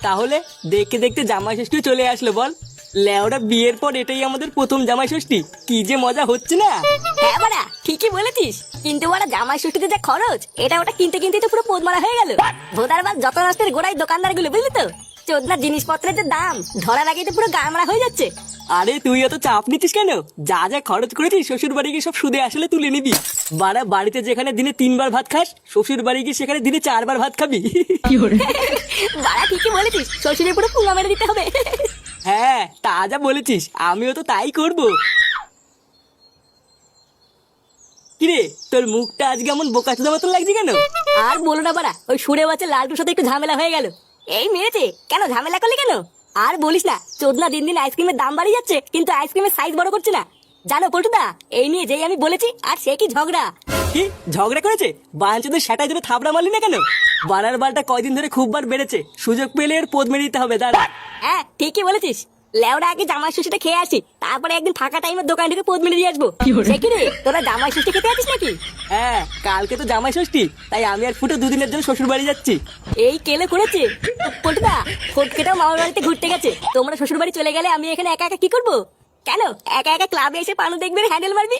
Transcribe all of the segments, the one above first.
তাহলে দেখতে দেখতে জামাই ষষ্ঠী চলে আসলো বল। লেওরা বিয়ের পর এটাই আমাদের প্রথম জামাই ষষ্ঠী, কি যে মজা হচ্ছে না। হ্যাঁ বাড়া ঠিকই বলেছিস, কিন্তু ওরা জামাই ষষ্ঠীতে যা খরচ, এটা ওটা কিনতে কিনতে তো পুরো পোদ মারা হয়ে গেল। ভোদার বাদ যত নষ্টের গোড়ায় দোকানদার গুলো, বুঝলি তো? চোদনা জিনিসপত্রের যে দাম ধরার আগেই তো পুরো গা মারা হয়ে যাচ্ছে। আরে তুই অত চাপ নিচ্ছিস কেন? যা যা খরচ করেছিস শ্বশুর বাড়ি গিয়ে সব সুদে আসলে তুলে নিবি। বাড়া বাড়িতে যেখানে দিনে 3 বার ভাত খাস, শ্বশুর বাড়ি গিয়ে সেখানে দিনে 4 বার ভাত খাবি। বাড়া ঠিকই বলেছিস, শ্বশুরের পুরো পুঙ্গা মেরে দিতে হবে। হ্যাঁ তা যা বলেছিস, আমিও তো তাই করব। কিরে তোর মুখটা আজকে এমন বোকাচোদা মতন লাগছে কেন? আর বলো না বাড়া, ওই সুরে বাচ্চা লালটুর সাথে একটু ঝামেলা হয়ে গেল। এই মেরেছে কেন, ঝামেলা করলি কেন? আর বলিস না, চোদনা দিন দিন আইসক্রিমের দাম বাড়িয়ে যাচ্ছে, কিন্তু আইসক্রিমের সাইজ বড় করছে না। জানো পল্টুদা, এই নিয়ে যেই আমি বলেছি আর সে কি ঝগড়া। কি ঝগড়া করেছে? বাঞ্চদের সেটাই ধরে থাবড়া মারলি না কেন? বাড়ার বালটা কয়দিন ধরে খুব বার বেড়েছে, সুযোগ পেলে এর পোদ মেরে দিতে হবে। দাঁড়া। হ্যাঁ ঠিকই বলেছিস, লেওরা আগে জামাই ষষ্ঠীটা খেয়ে আসি, তারপরে একদিন ফাঁকা টাইমে দোকান থেকে পোদ মেরে দিয়ে আসবো। সে কি রে, তোরা জামাই ষষ্ঠী খেতে আছিস নাকি? হ্যাঁ কালকে তো জামাই ষষ্ঠী, তাই আমি আর ফুটো দুদিনের জন্য শ্বশুর বাড়ি যাচ্ছি। এই কেলে করেছে পল্টুদা, ফটকেটাও মামার বাড়িতে ঘুরতে গেছে, তোমরা শ্বশুর বাড়ি চলে গেলে আমি এখানে একা একা কি করবো? কেন একা একা ক্লাবে এসে পানু দেখবে হ্যান্ডেল মারবি?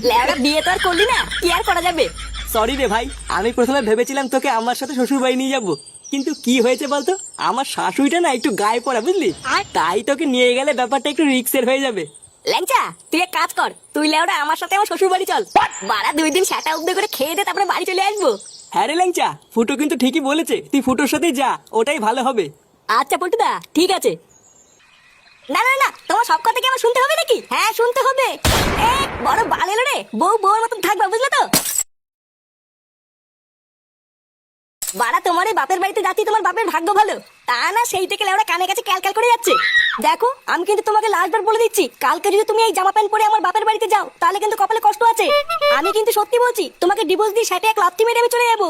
লেওরা বিয়ে তো আর করলি না, কি আর করা যাবে। সরি রে ভাই, আমি প্রথমে ভেবেছিলাম তোকে আমার সাথে শ্বশুর বাড়ি নিয়ে যাবো, কিন্তু কি হয়েছে বলতো, আমার শাশুড়িটা না একটু গায়ে পড়া বুঝলি, তাই তোকে নিয়ে গেলে ব্যাপারটা একটু রিস্কের হয়ে যাবে। ল্যাংচা তুই এক কাজ কর, তুই লেওরা আমার সাথে আমার শ্বশুর বাড়ি চল, বাড়া 2 দিন সেটা উদ্যোগ করে খেয়ে দে, তারপরে বাড়ি চলে আসবো। হ্যাঁ রে ল্যাংচা, ফুটো কিন্তু ঠিকই বলেছে, তুই ফুটোর সাথেই যা, ওটাই ভালো হবে। আচ্ছা পল্টুদা ঠিক আছে। না না না, তোমার সব কথা কি আমার শুনতে হবে নাকি? হ্যাঁ শুনতে হবে। এ বড় বাল এলো রে, বউ বউর মতন থাকবা, বুঝলে তো? বাড়া তোমার এই বাপের বাড়িতে যাচ্ছি, তোমার বাপের ভাগ্য ভালো, তা না সেই থেকে লেওড়া কানে কাছে ক্যালক্যাল করে যাচ্ছে। দেখো আমি কিন্তু তোমাকে লাস্টবার বলে দিচ্ছি, কালকে যদি তুমি এই জামা প্যান্ট পরে আমার বাপের বাড়িতে যাও, তাহলে কিন্তু কপালে কষ্ট আছে। আমি কিন্তু সত্যি বলছি, তোমাকে ডিভোর্স দিয়ে সেটা এক লাথি মেরে আমি চলে যাবো।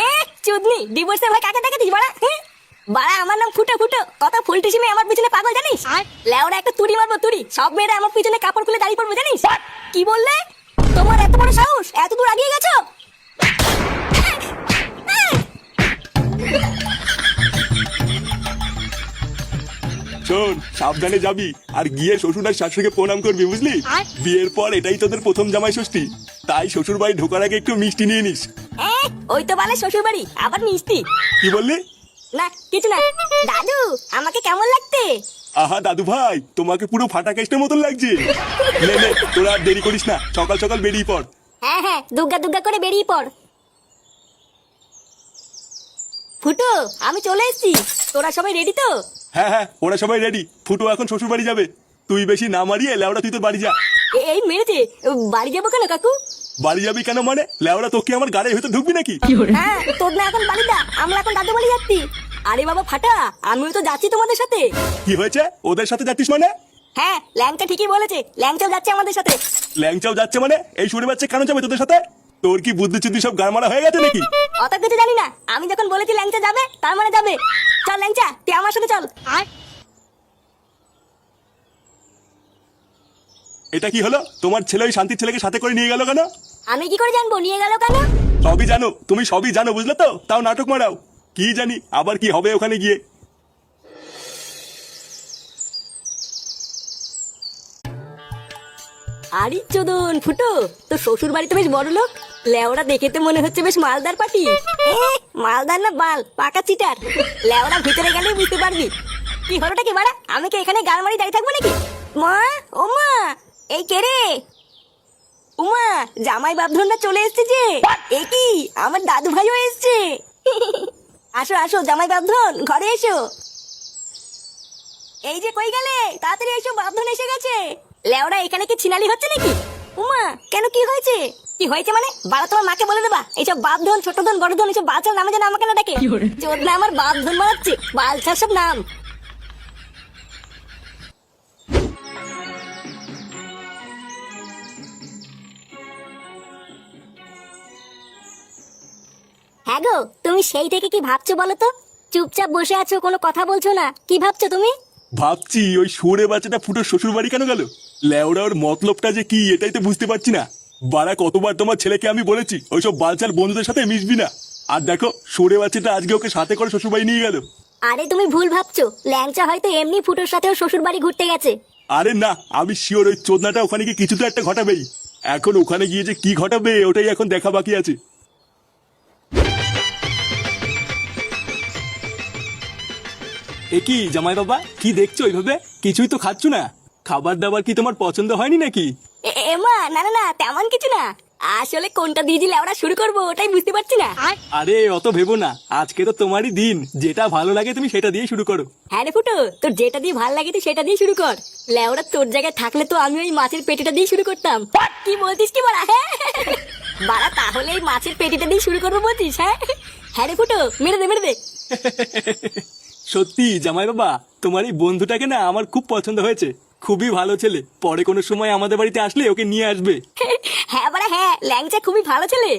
এ চুদনি, ডিভোর্সের ভাই কাকে দেখাতিস বাড়া? বাড়া আমার নাম ফুটো ফুটো, কত ফুলটিসিমে আমার পিছনে পাগল জানিস? লেওড়া একটা তুড়ি মারবো তুড়ি, সব মেয়েরা আমার পিছনে কাপড় খুলে দাঁড়িয়ে পড়বে জানিস? কি বললে? তোমার এত বড় সাহস, এত দূর আগিয়ে গেছো? শোন, সাবধানে যাবি আর গিয়ে শ্বশুর আর শাশুড়িকে প্রণাম করবি, বুঝলি? বিয়ের পর এটাই তোদের প্রথম জামাই ষষ্ঠী, তাই শ্বশুর বাড়ি ঢোকার আগে একটু মিষ্টি নিয়ে নিস। ওই তো বলে শ্বশুর বাড়ি আবার মিষ্টি। কি বললি? না কিছু না। দাদু আমাকে কেমন লাগতে? আহা দাদু ভাই, তোমাকে পুরো ফাটা কেস্টের মতন লাগছে। নে নে, তোরা আর দেরি করিস না, সকাল সকাল বেরিয়ে পড়। হ্যাঁ হ্যাঁ, দুগ্গা দুগ্গা করে বেরিয়ে পড়। ফুটো আমি চলে এসেছি, তোরা সবাই রেডি তো? হ্যাঁ হ্যাঁ, ওরা সবাই রেডি। ফুটো এখন শ্বশুর বাড়ি যাবে, তুই বেশি না মারিয়ে লেওড়া তুই তোর বাড়ি যা। এই মেরেছে, বাড়ি যাবো কেন কাকু? বাড়ি যাবি কেন মানে? লেওড়া তোকে আমার গাড়ির ভেতর ঢুকবি নাকি? হ্যাঁ তোর না এখন বাড়ি যা, আমরা এখন দাদু বাড়ি যাচ্ছি। আরে বাবা ফাটা, আমিও তো যাচ্ছি তোমাদের সাথে। কি হয়েছে, ওদের সাথে যাচ্ছিস মানে? হ্যাঁ ল্যাংচা ঠিকই বলেছে, ল্যাংচাও যাচ্ছে আমাদের সাথে। ল্যাংচাও যাচ্ছে মানে? এই শুনে বাচ্চা কেন যাবে তোদের সাথে? তোর কি বুদ্ধি চুদ্ধি সব গাড়মারা হয়ে গেছে নাকি? অত কিছু জানি না, আমি যখন বলেছি ল্যাংচা যাবে তার মানে যাবে। চল ল্যাংচা তুই আমার সাথে চল। এটা কি হলো? তোমার ছেলে ওই শান্তির ছেলেকে সাথে করে নিয়ে গেল কেন? আমি কি করে জানবো নিয়ে গেল কেন? সবই জানো, তুমি সবই জানো, বুঝলে তো, তাও নাটক মারাও। কি জানি আবার কি হবে ওখানে গিয়ে। আরে চোদন ফুটো, তোর শ্বশুর বাড়ি তো বেশ বড় লোক, লেওরা দেখে তো মনে হচ্ছে বেশ মালদার পাটি। মালদার না বাল, পাকা চিটার। লেওরা ভিতরে গেলেই বুঝতে পারবি। কি হলোটা কি বাড়া, আমি কি এখানে গাল মারি দাঁড়িয়ে থাকবো নাকি? মা ও মা, এই কে রে? উমা, জামাই বাপধনটা চলে এসছে যে। এ কি, আমার দাদু ভাইও এসছে। আসো আসো জামাই বাপধন, ঘরে এসো। এই যে কই গেলে, তাড়াতাড়ি এসো, বাপধন এসে গেছে। লেওরা এখানে কি ছিনালি হচ্ছে নাকি? উমা কেন, কি হয়েছে? কি হয়েছে মানে? বাড়া তোমার মাকে বলে দেবা এইসব বাপধন ছোট ধন বড় ধন এসব বালছার নামে যেন আমাকে না ডাকে। চোদ না আমার বাপধন বানাচ্ছে, বালছার সব নাম। হ্যাঁ গো, তুমি সেই থেকে কি ভাবছো বলো তো? চুপচাপ বসে আছো, কোনো কথা বলছো না, কি ভাবছো তুমি? ভাবছি ওই শুয়োরে বাচ্চাটা ফুটো শ্বশুর বাড়ি কেন গেল। লেওড়া ওর মতলবটা যে কি এটাই তো বুঝতে পারছি না। বাড়া কতবার তোমার ছেলেকে আমি বলেছি ওইসব বালচাল বন্ধুদের সাথে মিশবি না, আর দেখো শুয়োরে বাচ্চাটা আজকে ওকে সাথে করে শ্বশুর বাড়ি নিয়ে গেল। আরে তুমি ভুল ভাবছো, ল্যাংচা হয়তো এমনি ফুটোর সাথেও শ্বশুর বাড়ি ঘুরতে গেছে। আরে না, আমি শিওর ওই চোদনাটা ওখানে গিয়ে কিছু তো একটা ঘটাবেই। এখন ওখানে গিয়ে যে কি ঘটাবে ওটাই এখন দেখা বাকি আছে। এ কি জামাই বাবা, কি দেখছো ওইভাবে? কিছুই তো খাচ্ছ না। খাবার দাবার কি তোমার পছন্দ হয়নি নাকি? এমা না না না, তেমন কিছু না। আসলে কোনটা দিয়ে দিলে আমরা শুরু করবো ওটাই বুঝতে পারছি না। আরে অত ভেবো না, আজকে তো তোমারই দিন, যেটা ভালো লাগে তুমি সেটা দিয়ে শুরু করো। হ্যাঁ রে ফুটো, তোর যেটা দিয়ে ভাল লাগে তুই সেটা দিয়ে শুরু কর। লেওরা তোর জায়গায় থাকলে তো আমি ওই মাছের পেটিটা দিয়ে শুরু করতাম। কি বলতিস কি বলা? হ্যাঁ বাড়া, তাহলে এই মাছের পেটিটা দিয়ে শুরু করবো বলছিস? হ্যাঁ হ্যাঁ রে ফুটো, মেরে দে মেরে দে। সত্যি জামাই বাবা, তোমার এই বন্ধুটাকে না আমার খুব পছন্দ হয়েছে। খুবই ভালো ছেলে, পরে কোনো সময় আমাদের বাড়িতে আসলে ওকে নিয়ে আসবে। হ্যাঁ বাড়া হ্যাঁ, ল্যাংচা খুবই ভালো ছেলে।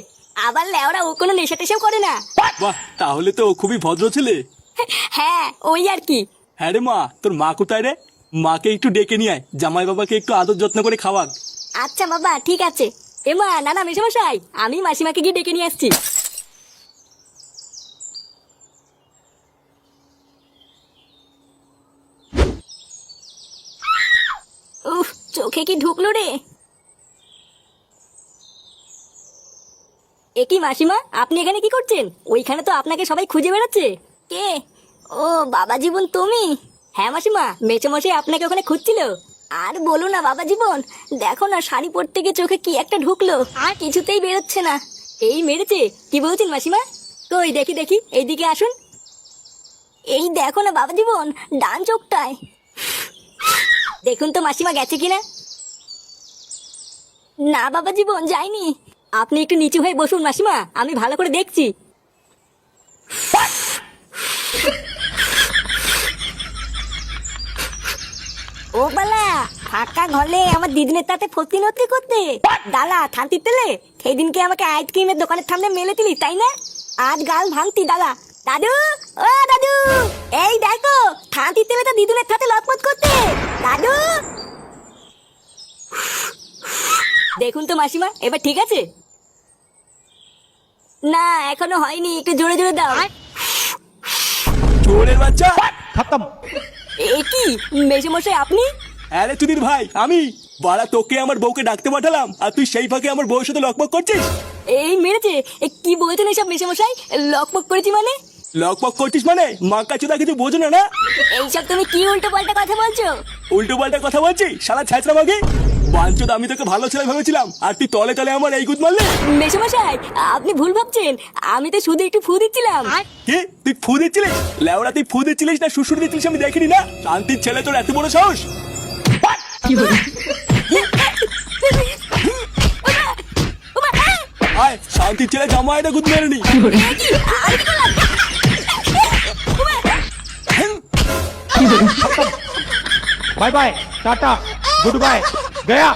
আবার লেওরা ও কোনো নেশা টেশাও করে না। বাহ, তাহলে তো ও খুবই ভদ্র ছেলে। হ্যাঁ ওই আর কি। হ্যাঁ রে মা, তোর মা কোথায় রে? মাকে একটু ডেকে নিয়ে আয়, জামাই বাবাকে একটু আদর যত্ন করে খাওয়াক। আচ্ছা বাবা ঠিক আছে। এমা না না মেশামশাই, আমি মাসিমাকে গিয়ে ডেকে নিয়ে আসছি। উফ, চোখে কি ঢুকলো রে? এ কি মাসিমা, আপনি এখানে কি করছেন? ওইখানে তো আপনাকে সবাই খুঁজে বেড়াচ্ছে। কে? ও বাবা জীবন তুমি? হ্যাঁ মাসিমা, মেচোমশাই আপনাকে ওখানে খুঁজছিল। আর বলো না বাবা জীবন, দেখো না শাড়ি পরতে গিয়ে চোখে কি একটা ঢুকলো, আর কিছুতেই বেরোচ্ছে না। এই মেরেছে? কি বলছেন মাসিমা? কই দেখি দেখি, এইদিকে আসুন। এই দেখো না বাবা জীবন, ডান চোখটায়। দেখুন তো মাসিমা গেছে কিনা। না বাবা জীবন যায়নি। আপনি একটু নিচু হয়ে বসুন মাসিমা, আমি ভালো করে দেখছি। ও বালা, ফাঁকা ঘরে আমার দিদিনের তাতে ফতি নতি করতে ডালা থানতি তেলে সেই দিনকে আমাকে আইসক্রিমের দোকানের সামনে মেলে দিলি তাই না? আজ গাল ভাঙতি ডালা। দাদু, ও দাদু, এই দেখো থানতি তেলে তো দিদুনের সাথে লটপট করতে। দাদু, দেখুন তো মাসিমা এবার ঠিক আছে? না এখনো হয়নি, একটু জোরে জোরে দাও। চোরের বাচ্চা! খতম। এ কি মেশামশাই আপনি? আরে চুদির ভাই, আমি বাড়া তোকে আমার বউকে ডাকতে পাঠালাম, আর তুই সেই ফাঁকে আমার বউয়ের সাথে লকপক করছিস। এই মেরেছে? কি বলছেন এসব মেশামশাই? লকপক করেছি মানে? লকপক করছিস মানে মাকা চুদা কিছু বোঝো না? না এইসব তুমি কি উল্টো পাল্টা কথা বলছো? উল্টো পাল্টা কথা বলছি শালা ছ্যাঁচড়া মাগে। বাঞ্চোদ, আমি তোকে ভালো ছেলে ভেবেছিলাম, আর তুই তলে তলে আমার এই গুদ মারলি। মেশামশাই আপনি ভুল ভাবছেন, আমি তো শুধু একটু ফু দিচ্ছিলাম। কি তুই ফু দিচ্ছিলিস? লেওড়া তুই ফু দিচ্ছিলিস না শ্বশুর দিচ্ছিলিস আমি দেখিনি না। শান্তির ছেলে, তোর এত বড় সাহস! আয়, শান্তির ছেলে জামাইটা গুদ মেরে নি। Bye bye tata good bye गया।